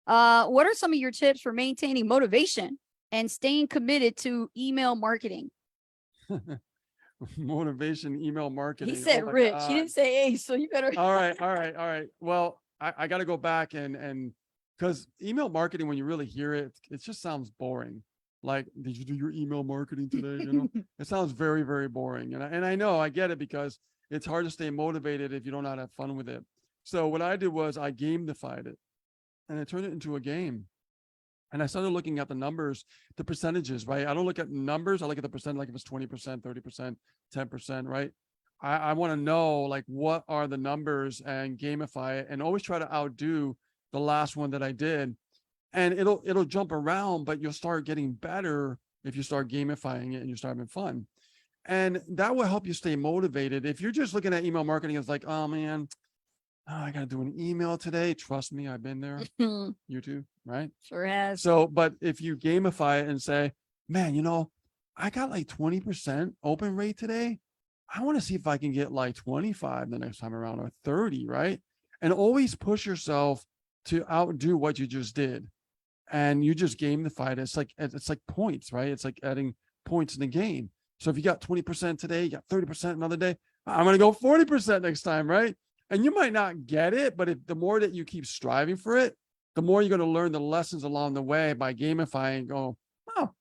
What are some of your tips for maintaining motivation and staying committed to email marketing? Motivation, email He marketing. Oh said my Rich. He God. didn't say Ace, so you better. All right, all right, all right. Well, I got to go back and because email marketing, when you really hear it, it just sounds boring. Like, did you do your email marketing today? It sounds very, very boring. And I know I get it because it's hard to stay motivated if you don't know how to have fun with it. So what I did was I gamified it and I turned it into a game. And I started looking at the numbers, the percentages, right? I don't look at numbers. I look at the percent, like if it's 20%, 30%, 10%, right? I want to know like what are the numbers and gamify it and always try to outdo the last one that I did. And it'll jump around, but you'll start getting better if you start gamifying it and you start having fun. And that will help you stay motivated. If you're just looking at email marketing, it's like, oh man, I got to do an email today. Trust me, I've been there. You too, right? Sure has. So, but if you gamify it and say, man, I got like 20% open rate today. I want to see if I can get like 25 the next time around or 30, right? And always push yourself to outdo what you just did. And you just gamify it. It's like points, right? It's like adding points in the game. So if you got 20% today, you got 30% another day, I'm going to go 40% next time, right? And you might not get it, but the more that you keep striving for it, the more you're going to learn the lessons along the way by gamifying. Go, oh,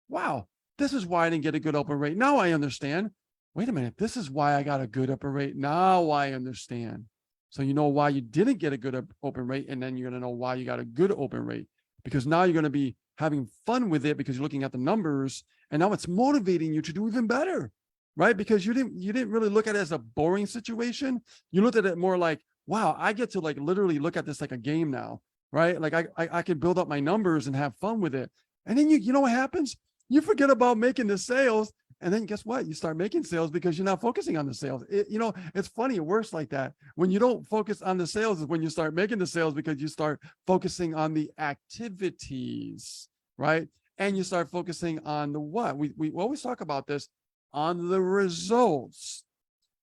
wow, this is why I didn't get a good open rate. Now I understand. Wait a minute, this is why I got a good open rate. Now I understand. So you know why you didn't get a good open rate, and then you're going to know why you got a good open rate, because now you're going to be having fun with it because you're looking at the numbers, and now it's motivating you to do even better, right? Because you didn't really look at it as a boring situation. You looked at it more like, wow, I get to like literally look at this like a game now, right? Like I can build up my numbers and have fun with it. And then you know what happens? You forget about making the sales. And then guess what? You start making sales because you're not focusing on the sales. It's funny. It works like that. When you don't focus on the sales is when you start making the sales, because you start focusing on the activities, right? And you start focusing on the what? We always talk about this, on the results,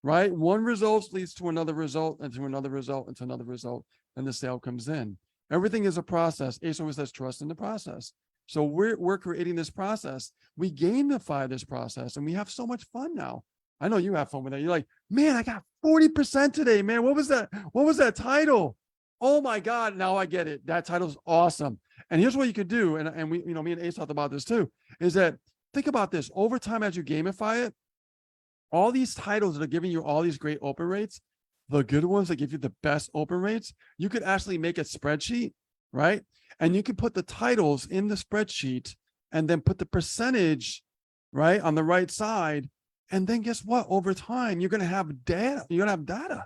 right? One result leads to another result and to another result and to another result, and the sale comes in. Everything is a process. Ace always says trust in the process. So we're creating this process. We gamify this process, and we have so much fun now. I know you have fun with it. You're like, man, I got 40% today, man. What was that? What was that title? Oh my God, now I get it. That title's awesome. And here's what you could do. And we, me and Ace talked about this too, is that think about this over time as you gamify it, all these titles that are giving you all these great open rates, the good ones that give you the best open rates, you could actually make a spreadsheet, right? And you can put the titles in the spreadsheet and then put the percentage, right, on the right side. And then guess what? Over time, you're going to have data. You're going to have data.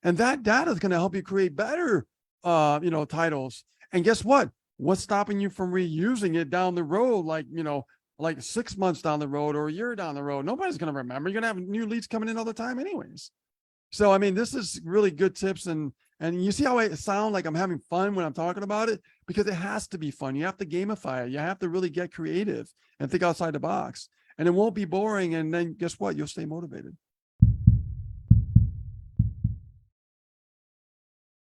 And that data is going to help you create better, titles. And guess what? What's stopping you from reusing it down the road? Like 6 months down the road or a year down the road, nobody's going to remember. You're going to have new leads coming in all the time anyways. So, I mean, this is really good tips. And you see how I sound like I'm having fun when I'm talking about it, because it has to be fun. You have to gamify it. You have to really get creative and think outside the box, and it won't be boring. And then guess what? You'll stay motivated.